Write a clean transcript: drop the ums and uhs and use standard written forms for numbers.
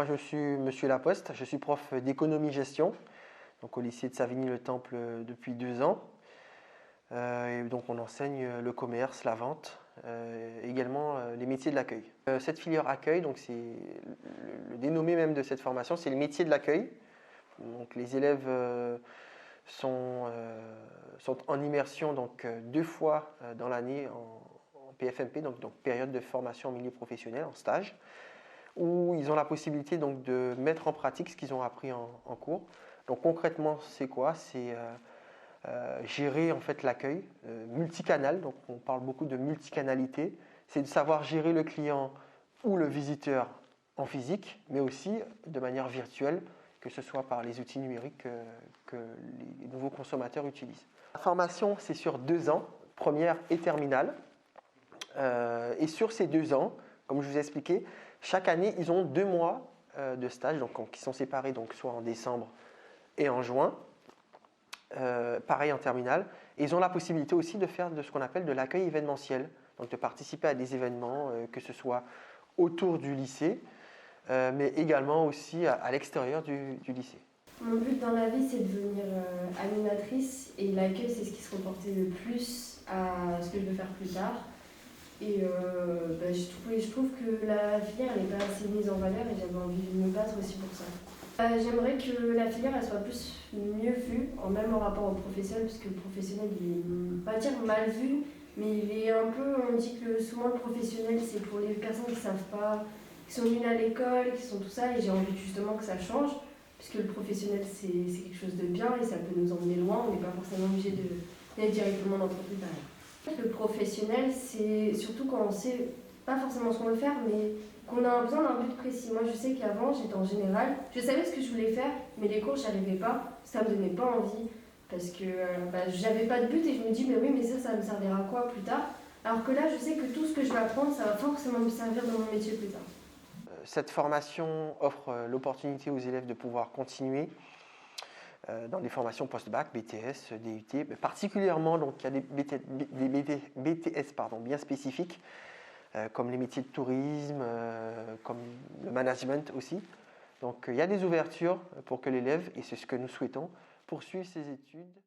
Moi, je suis Monsieur Laposte, je suis prof d'économie-gestion donc au lycée de Savigny-le-Temple depuis 2 ans. Et donc on enseigne le commerce, la vente, également les métiers de l'accueil. Cette filière accueil, donc c'est le dénommé même de cette formation, c'est le métier de l'accueil. Donc les élèves sont en immersion donc 2 fois dans l'année en PFMP, donc période de formation en milieu professionnel, en stage, où ils ont la possibilité donc de mettre en pratique ce qu'ils ont appris en cours. Donc concrètement, c'est quoi? C'est gérer en fait l'accueil multicanal, donc on parle beaucoup de multicanalité, c'est de savoir gérer le client ou le visiteur en physique, mais aussi de manière virtuelle, que ce soit par les outils numériques que les nouveaux consommateurs utilisent. La formation, c'est sur 2 ans, première et terminale. Et sur ces 2 ans, comme je vous ai expliqué, chaque année, ils ont 2 mois de stage, donc, qui sont séparés donc, soit en décembre et en juin. Pareil en terminale. Et ils ont la possibilité aussi de faire de ce qu'on appelle de l'accueil événementiel, donc de participer à des événements, que ce soit autour du lycée, mais également aussi à l'extérieur du lycée. Mon but dans la vie, c'est de devenir animatrice et l'accueil, c'est ce qui se rapportait le plus à ce que je veux faire plus tard. Et je trouve que la filière n'est pas assez mise en valeur et j'avais envie de me battre aussi pour ça. J'aimerais que la filière elle soit plus mieux vue, même en rapport au professionnel, parce que le professionnel il est pas dire mal vu, mais il est un peu, on dit que souvent le professionnel c'est pour les personnes qui savent pas, qui sont nulles à l'école, qui sont tout ça, et j'ai envie justement que ça change, puisque le professionnel c'est quelque chose de bien et ça peut nous emmener loin, on n'est pas forcément obligé d'être directement dans l'entreprise derrière. Le professionnel c'est surtout quand on sait pas forcément ce qu'on veut faire, mais qu'on a besoin d'un but précis. Moi, je sais qu'avant, j'étais en général, je savais ce que je voulais faire, mais les cours, j'y arrivais pas, ça me donnait pas envie, parce que j'avais pas de but et je me dis, mais oui, mais ça me servira à quoi plus tard? Alors que là, je sais que tout ce que je vais apprendre, ça va forcément me servir dans mon métier plus tard. Cette formation offre l'opportunité aux élèves de pouvoir continuer dans des formations post-bac, BTS, DUT, mais particulièrement, donc, il y a des BTS bien spécifiques, comme les métiers de tourisme, comme le management aussi. Donc il y a des ouvertures pour que l'élève, et c'est ce que nous souhaitons, poursuive ses études.